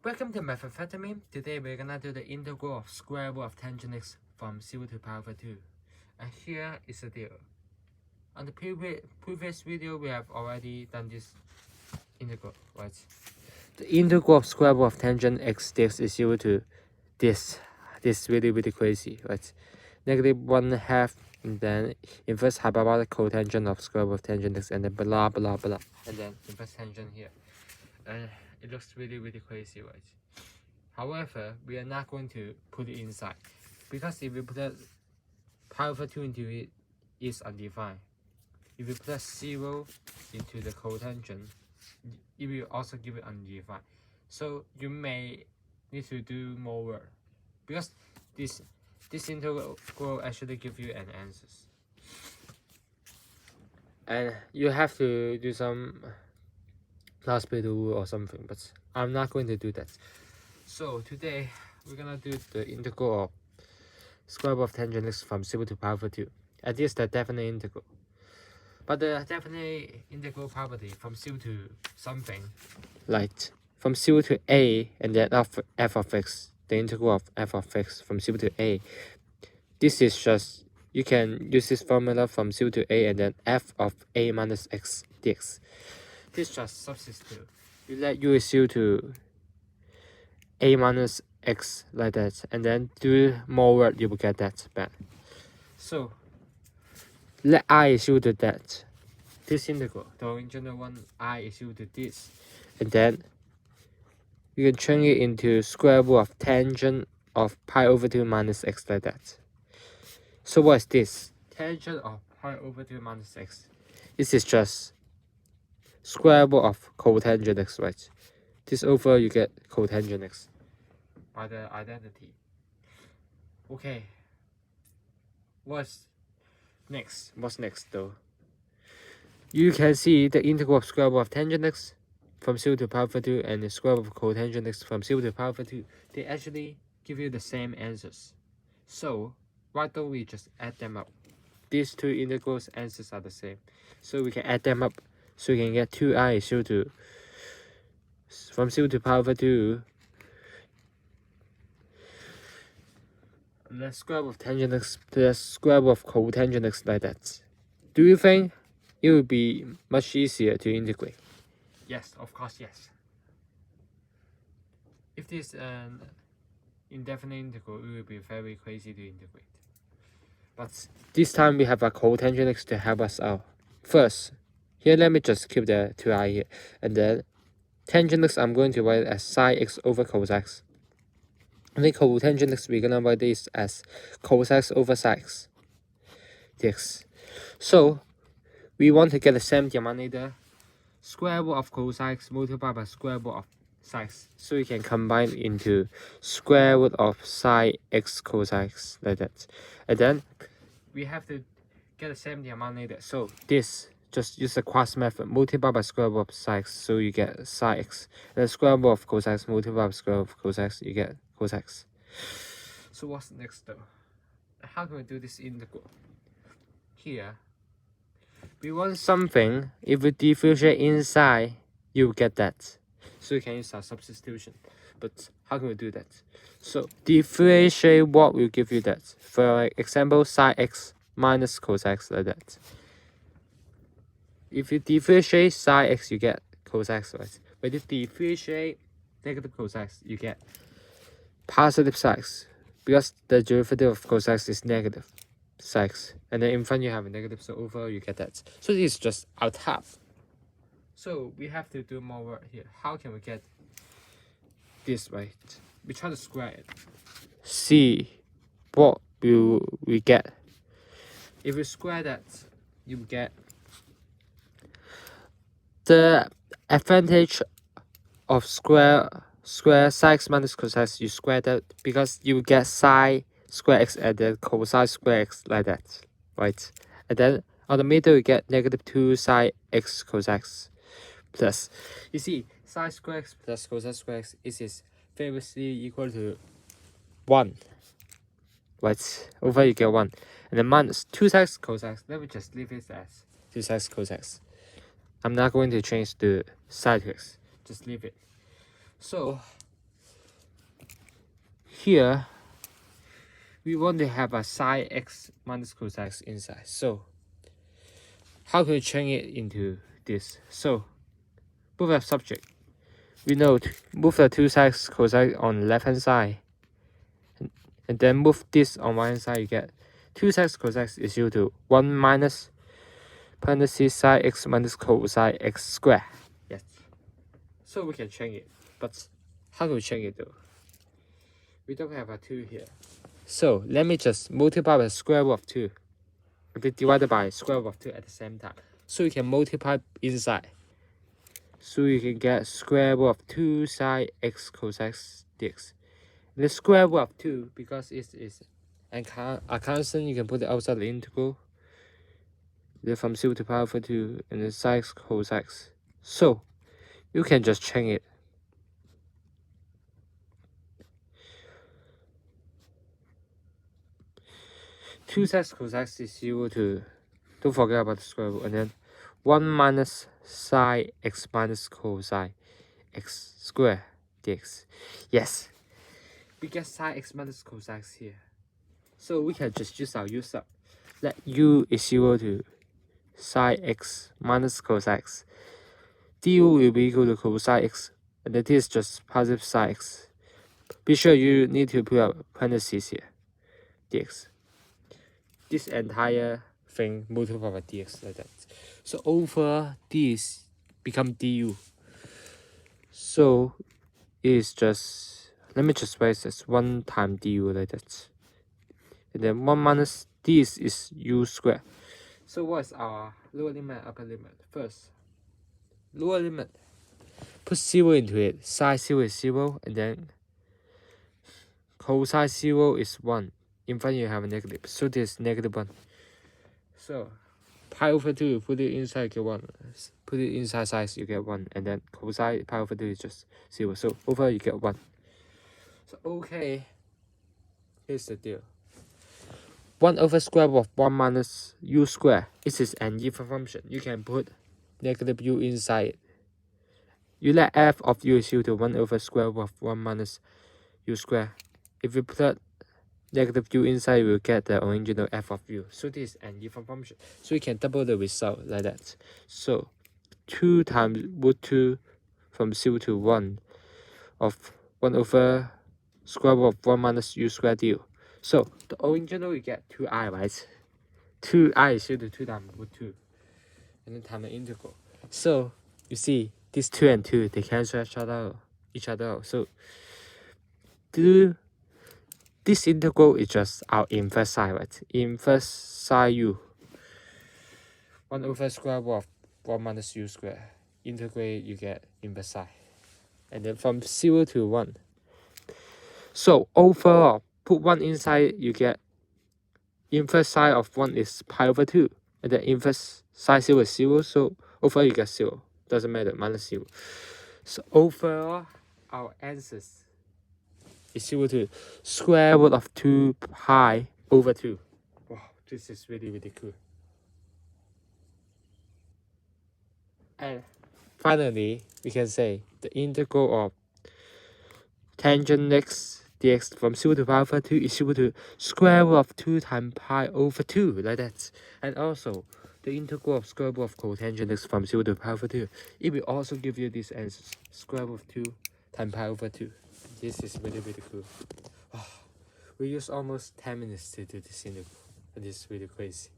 Welcome to methamphetamine. Today we're gonna do the integral of square root of tangent x from 0 to power of 2. And here is the deal. On the previous video we have already done this integral, right? The integral of square root of tangent x dx is equal to this. This is really crazy, right? Negative 1/2 and then inverse hyperbolic cotangent of square root of tangent x and then blah blah blah and then inverse tangent here. And it looks really crazy, right? However, we are not going to put it inside because if we put a power of 2 into it, it's undefined. If we put a 0 into the cotangent, it will also give it undefined. So you may need to do more work because this integral will actually give you an answer. And you have to do some last bit rule or something, but I'm not going to do that. So today we're gonna do the integral of square root of tangent x from 0 to power of 2. And this is the definite integral. But the definite integral property from 0 to something, like from 0 to a and then f of x, the integral of f of x from 0 to a. This is just, you can use this formula from 0 to a and then f of a minus x dx. This just substitute. You let u is 0 to a minus x like that, and then do more work, you will get that back. So let I is equal to that. This integral, the original one, I is equal to this, and then you can turn it into square root of tangent of pi over 2 minus x like that. So what is this? Tangent of pi over 2 minus x. This is just square root of cotangent x, right? This over you get cotangent x by the identity. Okay. What's next though? You can see the integral of square root of tangent x from 0 to power of 2 and the square root of cotangent x from 0 to power of 2. They actually give you the same answers. So why don't we just add them up? These two integrals answers are the same. So we can add them up. So we can get 2i is equal to, from 0 to power of 2, the square root of tangent x plus square root of cotangent x like that. Do you think it would be much easier to integrate? Yes, of course, yes. If this is an indefinite integral, it will be very crazy to integrate. But this time we have a cotangent x to help us out. First, here let me just keep the 2i here, and then tangent x I'm going to write as sine x over cos x. And then cotangent x we're gonna write this as cos x over sine x dx. So we want to get the same denominator, square root of cos x multiplied by square root of sine x. So we can combine into square root of sine x cos x like that. And then we have to get the same denominator. So this, just use the cross method, multiply by square root of sine x, so you get sine x. And the square root of cos x multiply by square root of cos x, you get cos x. So what's next though? How can we do this integral? Here, we want something, if we differentiate inside, you get that. So you can use our substitution. But how can we do that? So differentiate what will give you that. For example, sine x minus cos x like that. If you differentiate sine x, you get cos x, right? But if you differentiate negative cos x, you get positive sine x, because the derivative of cos x is negative sine x, and then in front you have a negative, so overall you get that. So this is just our top. So we have to do more work here. How can we get this right? We try to square it. See what will we get. If we square that, you get the advantage of square sine x minus cos x. You square that because you get sine square x and then cosine square x like that, right? And then on the middle you get negative 2 sine x cos x plus, you see, sine square x plus cosine square x is famously equal to 1, right? Over you get 1, and then minus 2 sine x cos x. Let me just leave it as 2 sine x cos x. I'm not going to change the sine to x, just leave it. So here we want to have a sine x minus cos x inside. So how can we change it into this? So both have subject. We know to move the 2x cos x on left hand side, and then move this on right hand side. You get 2x cos x is equal to 1 minus parentheses sine x minus cosine x square. Yes. So we can change it, but how can we change it though? We don't have a 2 here. So let me just multiply by the square root of 2. If we divided by square root of 2 at the same time. So you can multiply inside. So you can get square root of 2 sine x cos x dx. And the square root of 2, because it is a constant, you can put it outside the integral. Then from 0 to power of 2 and then sine x cos x. So you can just change it. Two x cos x is equal to, don't forget about the square root, and then 1 minus sine x minus cosine x square dx. Yes, we get sine x minus cos x here. So we can just use our u sub. Let u is equal to sine x minus cos x. du will be equal to cosine x, and this is just positive sine x. Be sure you need to put up parentheses here, dx. This entire thing multiplied by dx like that. So over this become du. So it's just, let me just write this 1 times du like that. And then 1 minus this is u squared. So what's our lower limit and upper limit? First, lower limit, put 0 into it. Sine 0 is 0, and then cosine 0 is 1. In front you have a negative, so this is negative 1. So pi over 2, put it inside, you get 1. Put it inside size, you get 1. And then cosine pi over 2 is just 0. So over you get 1. So okay, here's the deal. 1 over square root of 1 minus u square. This is an even function. You can put negative u inside it. You let f of u is equal to 1 over square root of 1 minus u square. If you put negative u inside, we will get the original f of u. So this is an even function. So we can double the result like that. So 2 times root 2 from 0 to 1 of 1 over square root of 1 minus u square du. So the original you get 2i, right? 2i is equal to 2 times root 2. And then times the integral. So you see these 2 and 2, they cancel each other out. So this integral is just our inverse sine, right? Inverse sine u. 1 over square root of 1 minus u square. Integrate, you get inverse sine. And then from 0 to 1. So overall, put 1 inside, you get inverse sine of 1 is pi over 2. And then inverse sine 0 is 0. So overall, you get 0. Doesn't matter, minus 0. So overall, our answers is equal to square root of 2 pi over 2. Wow, this is really, really cool. And finally, we can say the integral of tangent x dx from 0 to pi over 2 is equal to square root of 2 times pi over 2, like that. And also, the integral of square root of cotangent x from 0 to pi over 2, it will also give you this answer, square root of 2 times pi over 2. This is really, really cool. Oh, we used almost 10 minutes to do this integral, and this is really crazy.